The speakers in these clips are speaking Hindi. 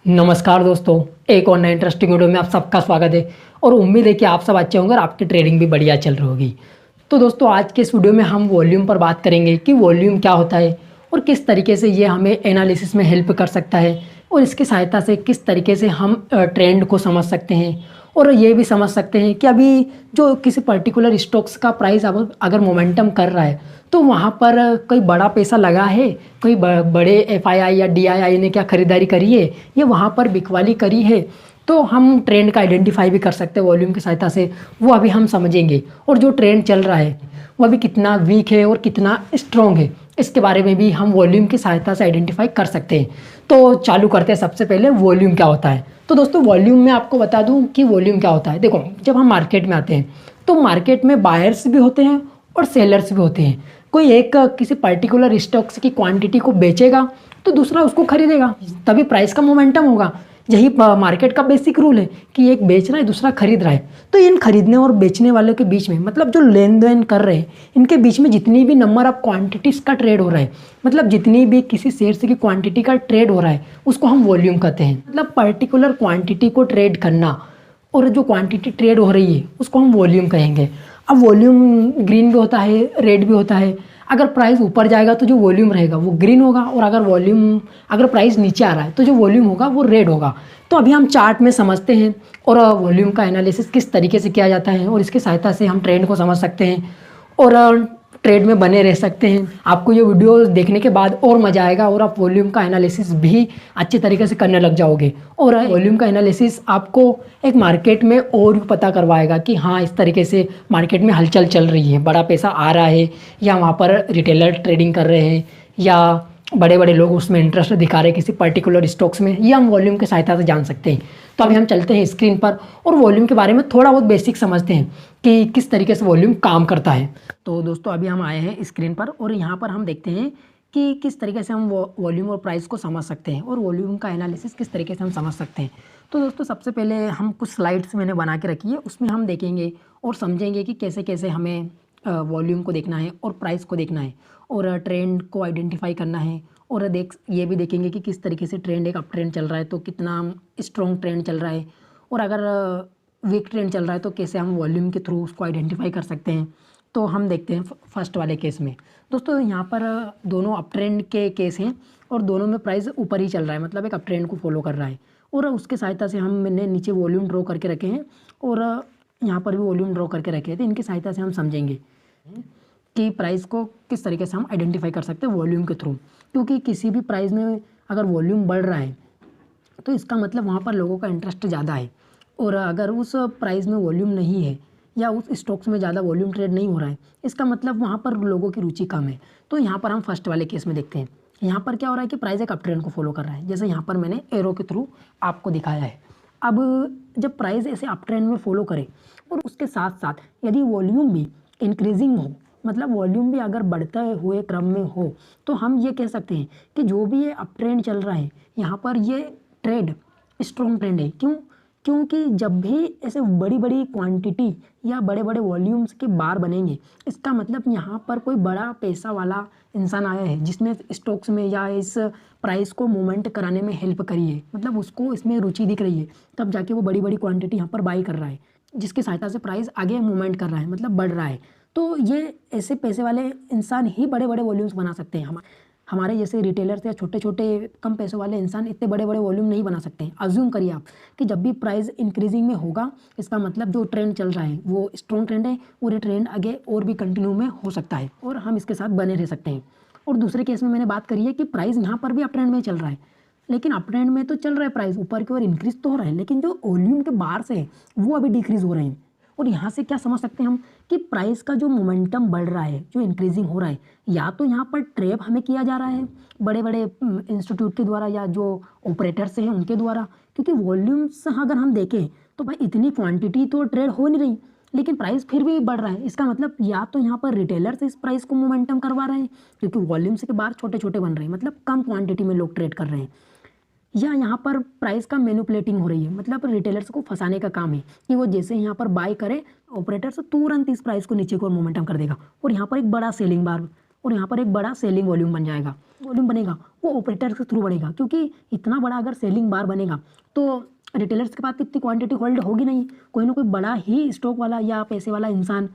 नमस्कार दोस्तों, एक और नए इंटरेस्टिंग वीडियो में आप सबका स्वागत है। और उम्मीद है कि आप सब अच्छे होंगे और आपकी ट्रेडिंग भी बढ़िया चल रही होगी। तो दोस्तों, आज के इस वीडियो में हम वॉल्यूम पर बात करेंगे कि वॉल्यूम क्या होता है और किस तरीके से ये हमें एनालिसिस में हेल्प कर सकता है और इसकी सहायता से किस तरीके से हम ट्रेंड को समझ सकते हैं और ये भी समझ सकते हैं कि अभी जो किसी पर्टिकुलर स्टॉक्स का प्राइस अब अगर मोमेंटम कर रहा है तो वहाँ पर कोई बड़ा पैसा लगा है, कोई बड़े एफआईआई या डीआईआई ने क्या खरीदारी करी है या वहाँ पर बिकवाली करी है, तो हम ट्रेंड का आइडेंटिफाई भी कर सकते हैं वॉल्यूम की सहायता से। वो अभी हम समझेंगे। और जो ट्रेंड चल रहा है वो अभी कितना वीक है और कितना स्ट्रॉन्ग है, इसके बारे में भी हम वॉल्यूम की सहायता से आइडेंटिफाई कर सकते हैं। तो चालू करते हैं। सबसे पहले वॉल्यूम क्या होता है। तो दोस्तों, वॉल्यूम में आपको बता दूं कि वॉल्यूम क्या होता है। देखो, जब हम मार्केट में आते हैं तो मार्केट में बायर्स भी होते हैं और सेलर्स भी होते हैं। कोई एक किसी पर्टिकुलर स्टॉक्स की क्वांटिटी को बेचेगा तो दूसरा उसको खरीदेगा, तभी प्राइस का मोमेंटम होगा। यही मार्केट का बेसिक रूल है कि एक बेच रहा है, दूसरा खरीद रहा है। तो इन खरीदने और बेचने वालों के बीच में, मतलब जो लेन देन कर रहे हैं, इनके बीच में जितनी भी नंबर ऑफ क्वांटिटीज़ का ट्रेड हो रहा है, मतलब जितनी भी किसी शेयर की क्वांटिटी का ट्रेड हो रहा है, उसको हम वॉल्यूम कहते हैं। मतलब पर्टिकुलर क्वांटिटी को ट्रेड करना और जो क्वांटिटी ट्रेड हो रही है उसको हम वॉल्यूम कहेंगे। अब वॉल्यूम ग्रीन भी होता है, रेड भी होता है। अगर प्राइस ऊपर जाएगा तो जो वॉल्यूम रहेगा वो ग्रीन होगा, और अगर प्राइस नीचे आ रहा है तो जो वॉल्यूम होगा वो रेड होगा। तो अभी हम चार्ट में समझते हैं और वॉल्यूम का एनालिसिस किस तरीके से किया जाता है और इसकी सहायता से हम ट्रेंड को समझ सकते हैं और ट्रेड में बने रह सकते हैं। आपको ये वीडियो देखने के बाद और मज़ा आएगा और आप वॉल्यूम का एनालिसिस भी अच्छी तरीके से करने लग जाओगे। और वॉल्यूम का एनालिसिस आपको एक मार्केट में और भी पता करवाएगा कि हाँ, इस तरीके से मार्केट में हलचल चल रही है, बड़ा पैसा आ रहा है या वहाँ पर रिटेलर ट्रेडिंग कर रहे हैं या बड़े बड़े लोग उसमें इंटरेस्ट दिखा रहे हैं किसी पर्टिकुलर स्टॉक्स में, ये हम वॉल्यूम की सहायता से जान सकते हैं। तो अभी हम चलते हैं स्क्रीन पर और वॉल्यूम के बारे में थोड़ा बहुत बेसिक समझते हैं कि किस तरीके से वॉल्यूम काम करता है। तो दोस्तों, अभी हम आए हैं स्क्रीन पर और यहाँ पर हम देखते हैं कि किस तरीके से हम वॉल्यूम और प्राइस को समझ सकते हैं और वॉल्यूम का एनालिसिस किस तरीके से हम समझ सकते हैं। तो दोस्तों, सबसे पहले हम कुछ स्लाइड्स मैंने बना के रखी है, उसमें हम देखेंगे और समझेंगे कि कैसे कैसे हमें वॉल्यूम को देखना है और प्राइस को देखना है और ट्रेंड को आइडेंटिफाई करना है। और ये भी देखेंगे कि किस तरीके से ट्रेंड, एक अप ट्रेंड चल रहा है तो कितना स्ट्रॉन्ग ट्रेंड चल रहा है, और अगर वीक ट्रेंड चल रहा है तो कैसे हम वॉल्यूम के थ्रू उसको आइडेंटिफाई कर सकते हैं। तो हम देखते हैं फर्स्ट वाले केस में। दोस्तों, यहाँ पर दोनों अप ट्रेंड के केस हैं और दोनों में प्राइस ऊपर ही चल रहा है, मतलब एक अप ट्रेंड को फॉलो कर रहा है। और उसके सहायता से मैंने नीचे वॉल्यूम ड्रॉ करके रखे हैं और यहाँ पर भी वॉल्यूम ड्रॉ करके रखे हैं। तो इनकी सहायता से हम समझेंगे कि प्राइस को किस तरीके से हम आइडेंटिफाई कर सकते हैं वॉल्यूम के थ्रू। क्योंकि किसी भी प्राइस में अगर वॉल्यूम बढ़ रहा है तो इसका मतलब वहाँ पर लोगों का इंटरेस्ट ज़्यादा है, और अगर उस प्राइस में वॉल्यूम नहीं है या उस स्टॉक्स में ज़्यादा वॉल्यूम ट्रेड नहीं हो रहा है, इसका मतलब वहाँ पर लोगों की रुचि कम है। तो यहाँ पर हम फर्स्ट वाले केस में देखते हैं। यहाँ पर क्या हो रहा है कि प्राइस एक अप ट्रेंड को फॉलो कर रहा है, जैसे यहाँ पर मैंने एरो के थ्रू आपको दिखाया है। अब जब प्राइस ऐसे अप ट्रेंड में फॉलो करे और उसके साथ साथ यदि वॉल्यूम भी इंक्रीजिंग हो, मतलब वॉल्यूम भी अगर बढ़ते हुए क्रम में हो, तो हम ये कह सकते हैं कि जो भी ये अप ट्रेंड चल रहा है यहाँ पर ये ट्रेड स्ट्रॉन्ग ट्रेंड है। क्योंकि जब भी ऐसे बड़ी बड़ी क्वांटिटी या बड़े बड़े वॉल्यूम्स के बार बनेंगे, इसका मतलब यहाँ पर कोई बड़ा पैसा वाला इंसान आया है जिसने स्टॉक्स में या इस प्राइस को मूवमेंट कराने में हेल्प करी है, मतलब उसको इसमें रुचि दिख रही है, तब जाके वो बड़ी बड़ी क्वांटिटी यहाँ पर बाई कर रहा है, जिसकी सहायता से प्राइस आगे मूवमेंट कर रहा है, मतलब बढ़ रहा है। तो ये ऐसे पैसे वाले इंसान ही बड़े बड़े वॉल्यूम्स बना सकते हैं। हमारे जैसे रिटेलर्स या छोटे छोटे कम पैसों वाले इंसान इतने बड़े बड़े वॉल्यूम नहीं बना सकते हैं। अज्यूम करिए आप कि जब भी प्राइस इंक्रीजिंग में होगा, इसका मतलब जो ट्रेंड चल रहा है वो स्ट्रॉन्ग ट्रेंड है और ये ट्रेंड आगे और भी कंटिन्यू में हो सकता है और हम इसके साथ बने रह सकते हैं। और दूसरे केस में मैंने बात करी है कि प्राइस यहाँ पर भी अप ट्रेंड में चल रहा है, लेकिन अप ट्रेंड में तो चल रहा है, प्राइस ऊपर की ओर इंक्रीज तो हो रहा है, लेकिन जो वॉल्यूम के बाहर से है वो अभी डिक्रीज हो रहे हैं। और यहाँ से क्या समझ सकते हैं हम कि प्राइस का जो मोमेंटम बढ़ रहा है, जो इंक्रीजिंग हो रहा है, या तो यहाँ पर ट्रेप हमें किया जा रहा है बड़े बड़े इंस्टीट्यूट के द्वारा या जो ऑपरेटर्स हैं उनके द्वारा। क्योंकि वॉल्यूम्स अगर हम देखें तो भाई इतनी क्वांटिटी तो ट्रेड हो नहीं रही, लेकिन प्राइस फिर भी बढ़ रहा है। इसका मतलब या तो यहाँ पर रिटेलर्स इस प्राइस को मोमेंटम करवा रहे हैं क्योंकि वॉल्यूम्स के बाहर छोटे छोटे बन रहे हैं, मतलब कम क्वांटिटी में लोग ट्रेड कर रहे हैं, या यहाँ पर प्राइस का मैनिपुलेटिंग हो रही है, मतलब रिटेलर्स को फंसाने का काम है कि वो जैसे यहाँ पर बाय करे, ऑपरेटर्स तुरंत इस प्राइस को नीचे को मोमेंटम कर देगा और यहाँ पर एक बड़ा सेलिंग बार और यहाँ पर एक बड़ा सेलिंग वॉल्यूम बन जाएगा। वॉल्यूम बनेगा वो ऑपरेटर के थ्रू बढ़ेगा, क्योंकि इतना बड़ा अगर सेलिंग बार बनेगा तो रिटेलर्स के पास इतनी क्वांटिटी होल्ड होगी नहीं, कोई ना कोई बड़ा ही स्टॉक वाला या पैसे वाला इंसान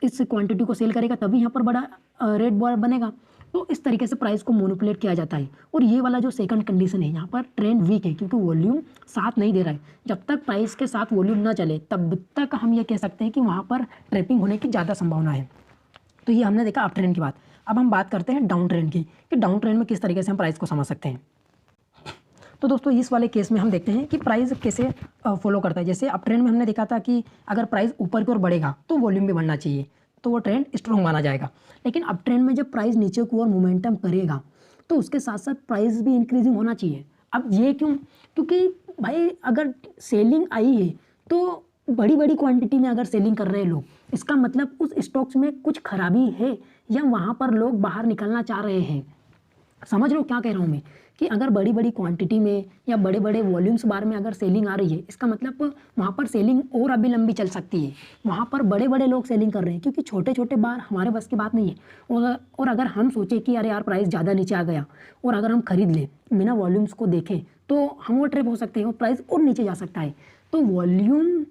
इस क्वांटिटी को सेल करेगा, तभी यहाँ पर बड़ा रेट बार बनेगा। तो इस तरीके से प्राइस को मैनिपुलेट किया जाता है। और ये वाला जो सेकंड कंडीशन है, यहाँ पर ट्रेंड वीक है क्योंकि वॉल्यूम साथ नहीं दे रहा है। जब तक प्राइस के साथ वॉल्यूम ना चले तब तक हम ये कह सकते हैं कि वहाँ पर ट्रैपिंग होने की ज़्यादा संभावना है। तो ये हमने देखा अप ट्रेंड की बात। अब हम बात करते हैं डाउन ट्रेंड की, कि डाउन ट्रेंड में किस तरीके से हम प्राइस को समझ सकते हैं। तो दोस्तों इस वाले केस में हम देखते हैं कि प्राइस कैसे फॉलो करता है। जैसे अप ट्रेंड में हमने देखा था कि अगर प्राइस ऊपर की ओर बढ़ेगा तो वॉल्यूम भी बढ़ना चाहिए, तो वो ट्रेंड स्ट्रॉन्ग माना जाएगा। लेकिन अप ट्रेंड में जब प्राइस नीचे की ओर मोमेंटम करेगा तो उसके साथ साथ प्राइस भी इंक्रीजिंग होना चाहिए। अब ये क्यों? क्योंकि भाई अगर सेलिंग आई है तो बड़ी बड़ी क्वांटिटी में अगर सेलिंग कर रहे हैं लोग, इसका मतलब उस स्टॉक्स में कुछ खराबी है या वहाँ पर लोग बाहर निकलना चाह रहे हैं। समझ लो क्या कह रहा हूँ मैं, कि अगर बड़ी बड़ी क्वांटिटी में या बड़े बड़े वॉल्यूम्स बार में अगर सेलिंग आ रही है, इसका मतलब वहाँ पर सेलिंग और अभी लंबी चल सकती है। वहाँ पर बड़े बड़े लोग सेलिंग कर रहे हैं, क्योंकि छोटे छोटे बार हमारे बस की बात नहीं है। और अगर हम सोचें कि अरे यार प्राइस ज़्यादा नीचे आ गया और अगर हम खरीद लें बिना वॉल्यूम्स को देखें तो हम वो ट्रैप हो सकते हैं और प्राइस और नीचे जा सकता है। तो वॉल्यूम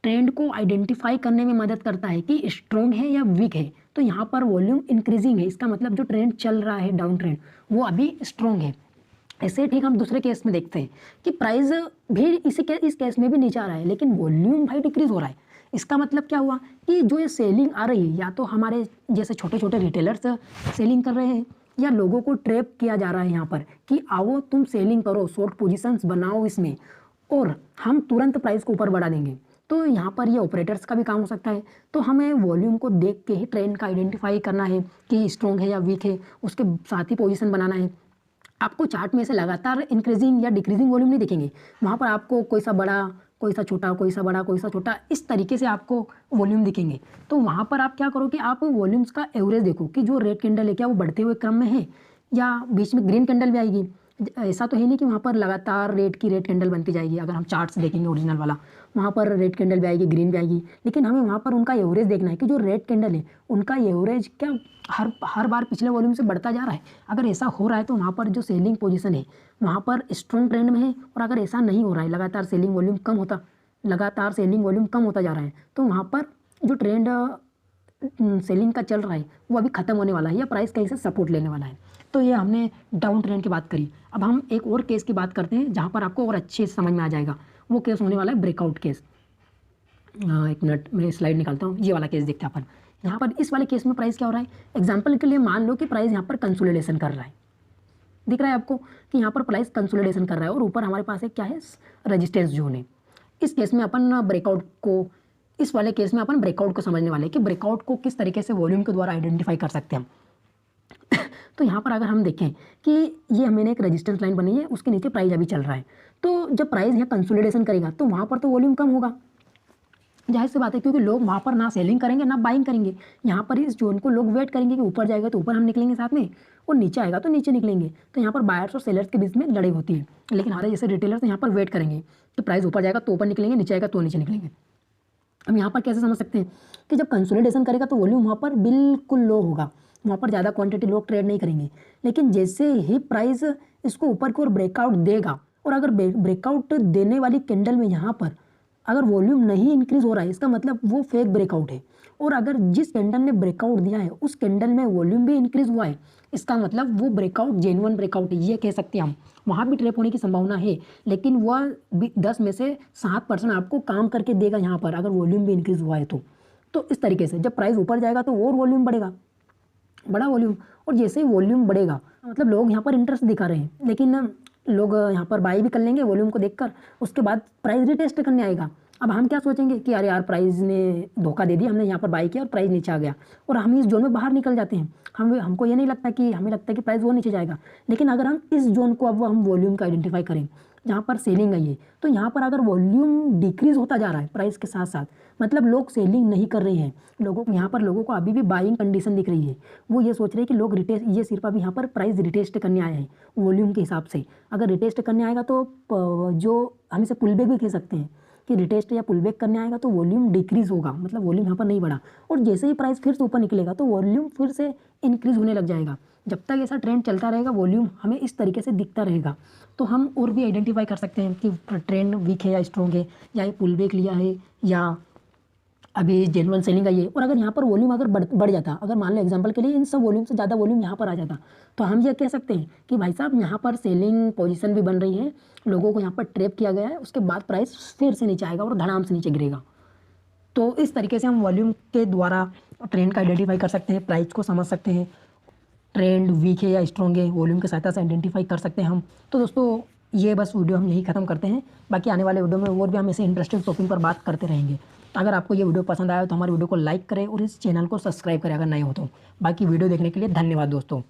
ट्रेंड को आइडेंटिफाई करने में मदद करता है कि स्ट्रॉन्ग है या वीक है। तो यहाँ पर वॉल्यूम इंक्रीजिंग है, इसका मतलब जो ट्रेंड चल रहा है डाउन ट्रेंड वो अभी स्ट्रॉन्ग है। ऐसे ठीक हम दूसरे केस में देखते हैं कि प्राइस भी इस केस में भी नीचे आ रहा है, लेकिन वॉल्यूम भाई डिक्रीज हो रहा है। इसका मतलब क्या हुआ कि जो ये सेलिंग आ रही है, या तो हमारे जैसे छोटे छोटे रिटेलर्स सेलिंग कर रहे हैं या लोगों को ट्रैप किया जा रहा है यहाँ पर कि आओ तुम सेलिंग करो, शॉर्ट पोजीशंस बनाओ इसमें और हम तुरंत प्राइस को ऊपर बढ़ा देंगे। तो यहाँ पर ये ऑपरेटर्स का भी काम हो सकता है। तो हमें वॉल्यूम को देख के ही ट्रेंड का आइडेंटिफाई करना है कि स्ट्रॉन्ग है या वीक है, उसके साथ ही पोजीशन बनाना है। आपको चार्ट में से लगातार इंक्रीजिंग या डिक्रीजिंग वॉल्यूम नहीं दिखेंगे, वहाँ पर आपको कोई सा बड़ा, कोई सा छोटा, कोई सा बड़ा, कोई सा छोटा, इस तरीके से आपको वॉल्यूम दिखेंगे। तो वहाँ पर आप क्या करो कि आप वॉल्यूम्स का एवरेज देखो कि जो रेड कैंडल है क्या वो बढ़ते हुए क्रम में है या बीच में ग्रीन कैंडल भी आएगी। ऐसा तो है नहीं कि वहाँ पर लगातार रेड कैंडल बनती जाएगी। अगर हम चार्ट्स देखेंगे ओरिजिनल वाला, वहाँ पर रेड कैंडल भी आएगी, ग्रीन भी आएगी, लेकिन हमें वहाँ पर उनका एवरेज देखना है कि जो रेड कैंडल है उनका एवरेज क्या हर बार पिछले वॉल्यूम से बढ़ता जा रहा है। अगर ऐसा हो रहा है तो वहाँ पर जो सेलिंग पोजीशन है वहाँ पर स्ट्रॉन्ग ट्रेंड में है। और अगर ऐसा नहीं हो रहा है, लगातार सेलिंग वॉल्यूम कम होता जा रहा है, तो वहाँ पर जो ट्रेंड सेलिंग का चल रहा है वो अभी ख़त्म होने वाला है या प्राइस कहीं से सपोर्ट लेने वाला है। तो ये हमने डाउन ट्रेंड की बात करी। अब हम एक और केस की बात करते हैं जहाँ पर आपको और अच्छे से समझ में आ जाएगा। वो केस होने वाला है ब्रेकआउट केस। एक मिनट मैं स्लाइड निकालता हूँ। ये वाला केस देखते हैं अपन। यहाँ पर इस वाले केस में प्राइस क्या हो रहा है, एग्जाम्पल के लिए मान लो कि प्राइस यहाँ पर कंसोलिडेशन कर रहा है। दिख रहा है आपको कि यहाँ पर प्राइस कंसोलिडेशन कर रहा है और ऊपर हमारे पास एक क्या है, रेजिस्टेंस जोन है। इस केस में अपन इस वाले केस में अपन ब्रेकआउट को समझने वाले हैं कि ब्रेकआउट को किस तरीके से वॉल्यूम के द्वारा आइडेंटिफाई कर सकते हैं हम। तो यहाँ पर अगर हम देखें कि ये मैंने एक रेजिस्टेंस लाइन बनी है, उसके नीचे प्राइस अभी चल रहा है। तो जब प्राइस यहाँ कंसोलिडेशन करेगा तो वहाँ पर तो वॉल्यूम कम होगा, जाहिर सी बात है, क्योंकि लोग वहाँ पर ना सेलिंग करेंगे ना बाइंग करेंगे। यहाँ पर इस जोन को लोग वेट करेंगे कि ऊपर जाएगा तो ऊपर हम निकलेंगे साथ में, और नीचे आएगा तो नीचे निकलेंगे। तो यहाँ पर बायर्स और सेलर्स के बीच में लड़ाई होती है। लेकिन हमारे जैसे रिटेलर्स यहाँ पर वेट करेंगे कि प्राइस ऊपर जाएगा तो ऊपर निकलेंगे, नीचे आएगा तो नीचे निकलेंगे। अब यहाँ पर कैसे समझ सकते हैं कि जब कंसोलिडेशन करेगा तो वॉल्यूम वहाँ पर बिल्कुल लो होगा, वहाँ पर ज़्यादा क्वांटिटी लोग ट्रेड नहीं करेंगे। लेकिन जैसे ही प्राइस इसको ऊपर की ओर ब्रेकआउट देगा, और अगर ब्रेकआउट देने वाली कैंडल में यहाँ पर अगर वॉल्यूम नहीं इंक्रीज हो रहा है, इसका मतलब वो फेक ब्रेकआउट है। और अगर जिस कैंडल ने ब्रेकआउट दिया है उस कैंडल में वॉल्यूम भी इंक्रीज हुआ है, इसका मतलब वो ब्रेकआउट जेन्युइन ब्रेकआउट है, ये कह सकते हैं हम। वहाँ भी ट्रैप होने की संभावना है, लेकिन वह 10 में से 7% आपको काम करके देगा यहाँ पर, अगर वॉल्यूम भी इंक्रीज हुआ है तो इस तरीके से जब प्राइस ऊपर जाएगा तो और वॉल्यूम बढ़ेगा, बड़ा वॉल्यूम। और जैसे ही वॉल्यूम बढ़ेगा मतलब लोग यहाँ पर इंटरेस्ट दिखा रहे हैं, लेकिन लोग यहाँ पर बाई भी कर लेंगे वॉल्यूम को देखकर, उसके बाद प्राइस रिटेस्ट करने आएगा। अब हम क्या सोचेंगे कि अरे यार प्राइस ने धोखा दे दिया, हमने यहाँ पर बाई किया और प्राइस नीचे आ गया, और हम इस जोन में बाहर निकल जाते हैं। हमको ये नहीं लगता कि, हमें लगता है कि प्राइस वो नीचे जाएगा। लेकिन अगर हम इस जोन को अब हम वॉल्यूम का आइडेंटिफाई करें जहाँ पर सेलिंग आई है, तो यहाँ पर अगर वॉल्यूम डिक्रीज होता जा रहा है प्राइस के साथ साथ, मतलब लोग सेलिंग नहीं कर रहे हैं, यहाँ पर लोगों को अभी भी बाइंग कंडीशन दिख रही है। वो ये सोच रहे हैं कि लोग ये सिर्फ अभी यहाँ पर प्राइस रिटेस्ट करने आए हैं वॉल्यूम के हिसाब से। अगर रिटेस्ट करने आएगा तो जो हम इसे पुल बैक भी कह सकते हैं कि रिटेस्ट या पुल बैक करने आएगा तो वॉल्यूम डिक्रीज होगा, मतलब वॉल्यूम यहाँ पर नहीं बढ़ा, और जैसे ही प्राइस फिर से ऊपर निकलेगा तो वॉल्यूम फिर से इंक्रीज होने लग जाएगा। जब तक ऐसा ट्रेंड चलता रहेगा वॉल्यूम हमें इस तरीके से दिखता रहेगा। तो हम और भी आइडेंटिफाई कर सकते हैं कि ट्रेंड वीक है या स्ट्रॉन्ग है, या ये पुल बैक लिया है या अभी जेन्युइन सेलिंग आई है। और अगर यहाँ पर वॉल्यूम अगर बढ़ जाता, अगर मान लो एग्जांपल के लिए इन सब वॉल्यूम से ज़्यादा वॉल्यूम यहाँ पर आ जाता, तो हम ये कह सकते हैं कि भाई साहब यहाँ पर सेलिंग पोजीशन भी बन रही है, लोगों को यहाँ पर ट्रैप किया गया है, उसके बाद प्राइस फिर से नीचे आएगा और धड़ाम से नीचे गिरेगा। तो इस तरीके से हम वॉल्यूम के द्वारा ट्रेंड का आइडेंटिफाई कर सकते हैं, प्राइस को समझ सकते हैं, ट्रेंड वीक है या स्ट्रॉन्ग है वॉल्यूम की सहायता से आइडेंटिफाई कर सकते हैं हम। तो दोस्तों ये बस वीडियो हम यही खत्म करते हैं, बाकी आने वाले वीडियो में और भी हम ऐसे इंटरेस्टिंग टॉपिक पर बात करते रहेंगे। तो अगर आपको ये वीडियो पसंद आया तो हमारे वीडियो को लाइक करें और इस चैनल को सब्सक्राइब करें अगर नए हो तो। बाकी वीडियो देखने के लिए धन्यवाद दोस्तों।